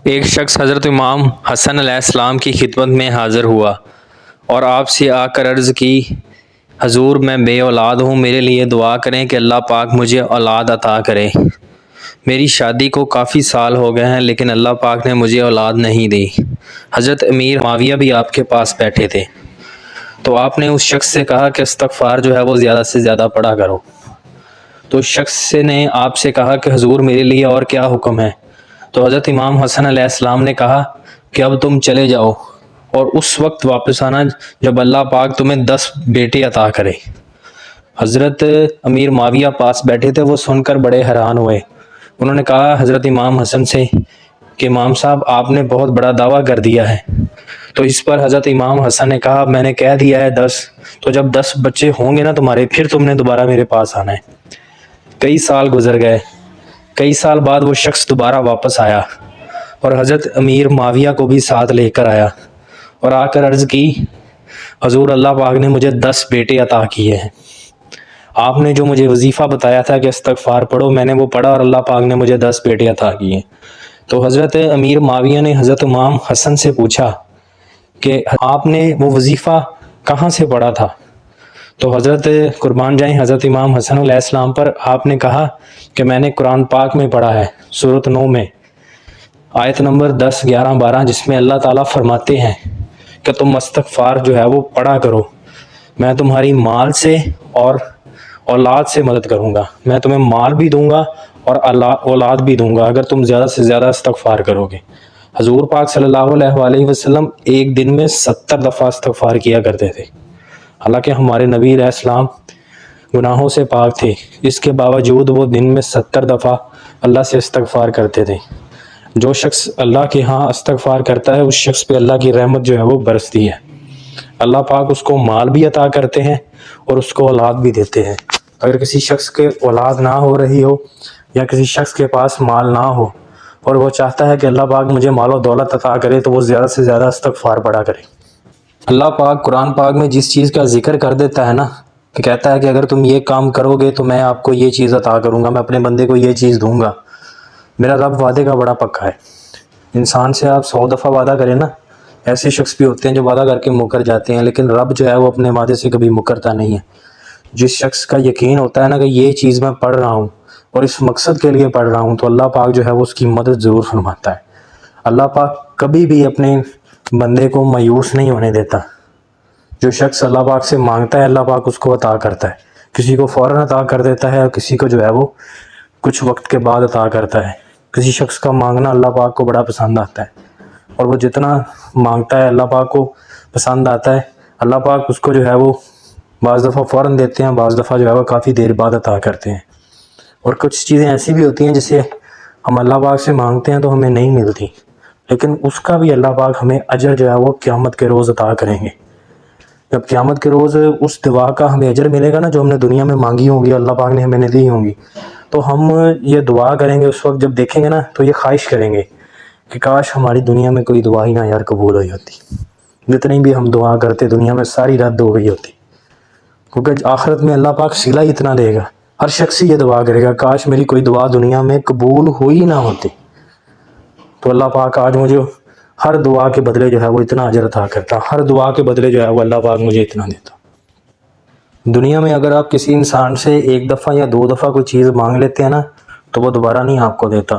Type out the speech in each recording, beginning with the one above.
ایک شخص حضرت امام حسن علیہ السلام کی خدمت میں حاضر ہوا اور آپ سے آ کر عرض کی، حضور میں بے اولاد ہوں، میرے لیے دعا کریں کہ اللہ پاک مجھے اولاد عطا کرے۔ میری شادی کو کافی سال ہو گئے ہیں لیکن اللہ پاک نے مجھے اولاد نہیں دی۔ حضرت امیر معاویہ بھی آپ کے پاس بیٹھے تھے، تو آپ نے اس شخص سے کہا کہ استغفار جو ہے وہ زیادہ سے زیادہ پڑھا کرو۔ تو اس شخص نے آپ سے کہا کہ حضور میرے لیے اور کیا حکم ہے؟ تو حضرت امام حسن علیہ السلام نے کہا کہ اب تم چلے جاؤ اور اس وقت واپس آنا جب اللہ پاک تمہیں 10 بیٹے عطا کرے۔ حضرت امیر معاویہ پاس بیٹھے تھے، وہ سن کر بڑے حیران ہوئے۔ انہوں نے کہا حضرت امام حسن سے کہ امام صاحب آپ نے بہت بڑا دعویٰ کر دیا ہے۔ تو اس پر حضرت امام حسن نے کہا میں نے کہہ دیا ہے 10، تو جب 10 بچے ہوں گے نا تمہارے، پھر تم نے دوبارہ میرے پاس آنا ہے۔ کئی سال گزر گئے، کئی سال بعد وہ شخص دوبارہ واپس آیا اور حضرت امیر معاویہ کو بھی ساتھ لے کر آیا اور آ کر عرض کی، حضور اللہ پاک نے مجھے 10 بیٹے عطا کیے ہیں۔ آپ نے جو مجھے وظیفہ بتایا تھا کہ استغفار پڑھو، میں نے وہ پڑھا اور اللہ پاک نے مجھے 10 بیٹے عطا کیے۔ تو حضرت امیر معاویہ نے حضرت امام حسن سے پوچھا کہ آپ نے وہ وظیفہ کہاں سے پڑھا تھا؟ تو حضرت قربان جائیں حضرت امام حسن علیہ السلام پر آپ نے کہا کہ میں نے قرآن پاک میں پڑھا ہے، سورۃ نو میں آیت نمبر 10، 11، 12، جس میں اللہ تعالیٰ فرماتے ہیں کہ تم استغفار جو ہے وہ پڑھا کرو، میں تمہاری مال سے اور اولاد سے مدد کروں گا، میں تمہیں مال بھی دوں گا اور اولاد بھی دوں گا اگر تم زیادہ سے زیادہ استغفار کرو گے۔ حضور پاک صلی اللہ علیہ وآلہ وسلم ایک دن میں 70 دفعہ استغفار کیا کرتے تھے، حالانکہ ہمارے نبی علیہ السلام گناہوں سے پاک تھے، اس کے باوجود وہ دن میں 70 دفعہ اللہ سے استغفار کرتے تھے۔ جو شخص اللہ کے ہاں استغفار کرتا ہے اس شخص پہ اللہ کی رحمت جو ہے وہ برستی ہے، اللہ پاک اس کو مال بھی عطا کرتے ہیں اور اس کو اولاد بھی دیتے ہیں۔ اگر کسی شخص کے اولاد نہ ہو رہی ہو یا کسی شخص کے پاس مال نہ ہو اور وہ چاہتا ہے کہ اللہ پاک مجھے مال و دولت عطا کرے، تو وہ زیادہ سے زیادہ استغفار پڑھا کرے۔ اللہ پاک قرآن پاک میں جس چیز کا ذکر کر دیتا ہے نا، کہ کہتا ہے کہ اگر تم یہ کام کرو گے تو میں آپ کو یہ چیز عطا کروں گا، میں اپنے بندے کو یہ چیز دوں گا۔ میرا رب وعدے کا بڑا پکا ہے۔ انسان سے آپ 100 دفعہ وعدہ کریں نا، ایسے شخص بھی ہوتے ہیں جو وعدہ کر کے مکر جاتے ہیں، لیکن رب جو ہے وہ اپنے وعدے سے کبھی مکرتا نہیں ہے۔ جس شخص کا یقین ہوتا ہے نا کہ یہ چیز میں پڑھ رہا ہوں اور اس مقصد کے لیے پڑھ رہا ہوں، تو اللہ پاک جو ہے وہ اس کی مدد ضرور فرماتا ہے۔ اللہ پاک کبھی بھی اپنے بندے کو مایوس نہیں ہونے دیتا۔ جو شخص اللہ پاک سے مانگتا ہے اللہ پاک اس کو عطا کرتا ہے، کسی کو فوراً عطا کر دیتا ہے اور کسی کو جو ہے وہ کچھ وقت کے بعد عطا کرتا ہے۔ کسی شخص کا مانگنا اللہ پاک کو بڑا پسند آتا ہے اور وہ جتنا مانگتا ہے اللہ پاک کو پسند آتا ہے۔ اللہ پاک اس کو جو ہے وہ بعض دفعہ فوراً دیتے ہیں، بعض دفعہ جو ہے وہ کافی دیر بعد عطا کرتے ہیں۔ اور کچھ چیزیں ایسی بھی ہوتی ہیں جسے ہم اللہ پاک سے مانگتے ہیں تو ہمیں نہیں ملتی، لیکن اس کا بھی اللہ پاک ہمیں اجر جو ہے وہ قیامت کے روز عطا کریں گے۔ جب قیامت کے روز اس دعا کا ہمیں اجر ملے گا نا، جو ہم نے دنیا میں مانگی ہوں گی، اللہ پاک نے ہمیں دی ہوں گی، تو ہم یہ دعا کریں گے، اس وقت جب دیکھیں گے نا تو یہ خواہش کریں گے کہ کاش ہماری دنیا میں کوئی دعا ہی نہ یار قبول ہوئی ہوتی، جتنی بھی ہم دعا کرتے دنیا میں ساری رد ہو گئی ہوتی، کیونکہ آخرت میں اللہ پاک صلہ اتنا دے گا، ہر شخص یہ دعا کرے گا کاش میری کوئی دعا دنیا میں قبول ہوئی نہ ہوتی۔ تو اللہ پاک آج مجھے ہر دعا کے بدلے جو ہے وہ اتنا اجر عطا کرتا، ہر دعا کے بدلے جو ہے وہ اللہ پاک مجھے اتنا دیتا۔ دنیا میں اگر آپ کسی انسان سے 1 دفعہ یا 2 دفعہ کوئی چیز مانگ لیتے ہیں نا تو وہ دوبارہ نہیں آپ کو دیتا،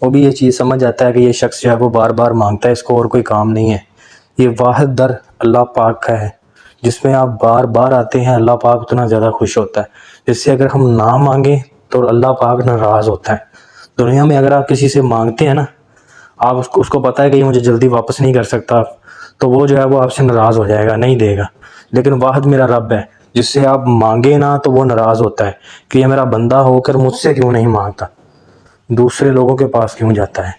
وہ بھی یہ چیز سمجھ جاتا ہے کہ یہ شخص جو ہے وہ بار بار مانگتا ہے، اس کو اور کوئی کام نہیں ہے۔ یہ واحد در اللہ پاک کا ہے، جس میں آپ بار بار آتے ہیں، اللہ پاک اتنا زیادہ خوش ہوتا ہے، جس سے اگر ہم نہ مانگیں تو اللہ پاک ناراض ہوتا ہے۔ دنیا میں اگر آپ کسی سے مانگتے ہیں نا، آپ اس کو پتہ ہے کہ یہ مجھے جلدی واپس نہیں کر سکتا، تو وہ جو ہے وہ آپ سے ناراض ہو جائے گا، نہیں دے گا۔ لیکن واحد میرا رب ہے جس سے آپ مانگے نا تو وہ ناراض ہوتا ہے کہ یہ میرا بندہ ہو کر مجھ سے کیوں نہیں مانگتا، دوسرے لوگوں کے پاس کیوں جاتا ہے،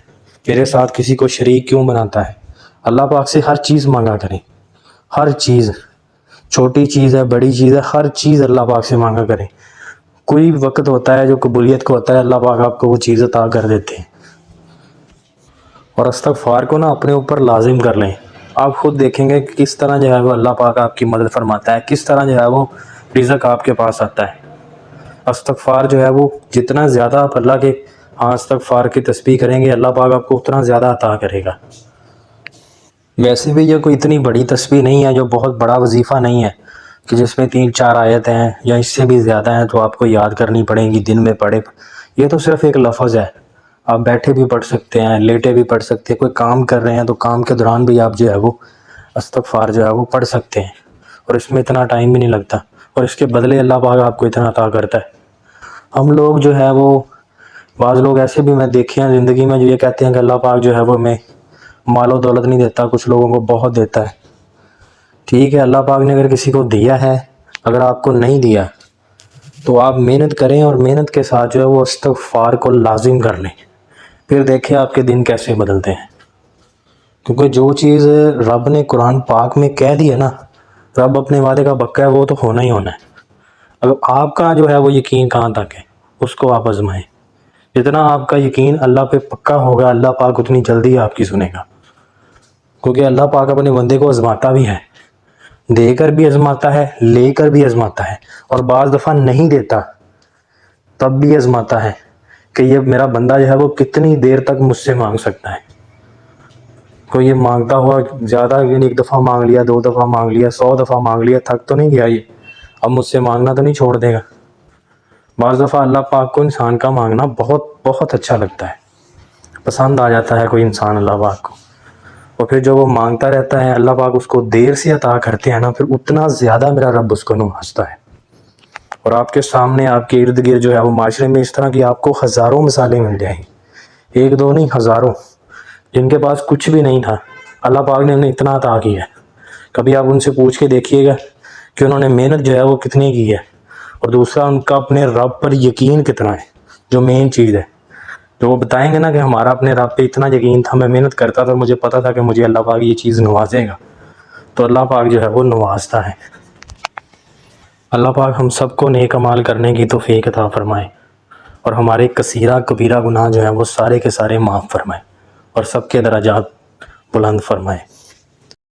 میرے ساتھ کسی کو شریک کیوں بناتا ہے۔ اللہ پاک سے ہر چیز مانگا کریں، ہر چیز، چھوٹی چیز ہے بڑی چیز ہے، ہر چیز اللہ پاک سے مانگا کریں۔ کوئی وقت ہوتا ہے جو قبولیت کو ہوتا ہے، اللہ پاک آپ کو وہ چیز عطا کر دیتے ہیں۔ اور استغفار کو نا اپنے اوپر لازم کر لیں، آپ خود دیکھیں گے کہ کس طرح جو ہے وہ اللہ پاک آپ کی مدد فرماتا ہے، کس طرح جو ہے وہ رزق آپ کے پاس آتا ہے۔ استغفار جو ہے وہ جتنا زیادہ آپ اللہ کے ہاں استغفار کی تسبیح کریں گے اللہ پاک آپ کو اتنا زیادہ عطا کرے گا۔ ویسے بھی یہ کوئی اتنی بڑی تسبیح نہیں ہے، جو بہت بڑا وظیفہ نہیں ہے کہ جس میں 3-4 آیت ہیں یا اس سے بھی زیادہ ہیں تو آپ کو یاد کرنی پڑیں گی، دن میں پڑھے۔ یہ تو صرف ایک لفظ ہے، آپ بیٹھے بھی پڑھ سکتے ہیں، لیٹے بھی پڑھ سکتے ہیں، کوئی کام کر رہے ہیں تو کام کے دوران بھی آپ جو ہے وہ استغفار جو ہے وہ پڑھ سکتے ہیں، اور اس میں اتنا ٹائم بھی نہیں لگتا، اور اس کے بدلے اللہ پاک آپ کو اتنا عطا کرتا ہے۔ ہم لوگ جو ہے وہ بعض لوگ ایسے بھی میں دیکھے ہیں زندگی میں جو یہ کہتے ہیں کہ اللہ پاک جو ہے وہ ہمیں مال و دولت نہیں دیتا، کچھ لوگوں کو بہت دیتا ہے۔ ٹھیک ہے، اللہ پاک نے اگر کسی کو دیا ہے، اگر آپ کو نہیں دیا تو آپ محنت کریں، اور محنت کے ساتھ جو ہے وہ استغفار کو لازم کر لیں، پھر دیکھیں آپ کے دن کیسے بدلتے ہیں۔ کیونکہ جو چیز رب نے قرآن پاک میں کہہ دی ہے نا، رب اپنے وعدے کا پکا ہے، وہ تو ہونا ہی ہونا ہے۔ اب آپ کا جو ہے وہ یقین کہاں تک ہے، اس کو آپ آزمائیں۔ جتنا آپ کا یقین اللہ پہ پکا ہوگا، اللہ پاک اتنی جلدی آپ کی سنے گا، کیونکہ اللہ پاک اپنے بندے کو آزماتا بھی ہے، دے کر بھی آزماتا ہے، لے کر بھی آزماتا ہے، اور بعض دفعہ نہیں دیتا تب بھی آزماتا ہے کہ یہ میرا بندہ جو ہے وہ کتنی دیر تک مجھ سے مانگ سکتا ہے۔ کوئی یہ مانگتا ہوا زیادہ، یعنی 1 دفعہ مانگ لیا، 2 دفعہ مانگ لیا، 100 دفعہ مانگ لیا، تھک تو نہیں گیا یہ، اب مجھ سے مانگنا تو نہیں چھوڑ دے گا۔ بعض دفعہ اللہ پاک کو انسان کا مانگنا بہت بہت اچھا لگتا ہے، پسند آ جاتا ہے کوئی انسان اللہ پاک کو، اور پھر جو وہ مانگتا رہتا ہے اللہ پاک اس کو دیر سے عطا کرتے ہیں نا، پھر اتنا زیادہ میرا رب اس کو نوازتا ہے۔ اور آپ کے سامنے، آپ کے ارد گرد جو ہے وہ معاشرے میں اس طرح کی آپ کو ہزاروں مثالیں مل جائیں گی، 1-2 نہیں، ہزاروں، جن کے پاس کچھ بھی نہیں تھا، اللہ پاک نے انہیں اتنا عطا کیا ہے۔ کبھی آپ ان سے پوچھ کے دیکھیے گا کہ انہوں نے محنت جو ہے وہ کتنی کی ہے، اور دوسرا ان کا اپنے رب پر یقین کتنا ہے، جو مین چیز ہے۔ جو وہ بتائیں گے نا کہ ہمارا اپنے رب پہ اتنا یقین تھا، میں محنت کرتا تھا، مجھے پتا تھا کہ مجھے اللہ پاک یہ چیز نوازے گا، تو اللہ پاک جو ہے وہ نوازتا ہے۔ اللہ پاک ہم سب کو نیک اعمال کرنے کی توفیق عطا فرمائے، اور ہمارے کثیرہ کبیرہ گناہ جو ہیں وہ سارے کے سارے معاف فرمائے، اور سب کے درجات بلند فرمائے۔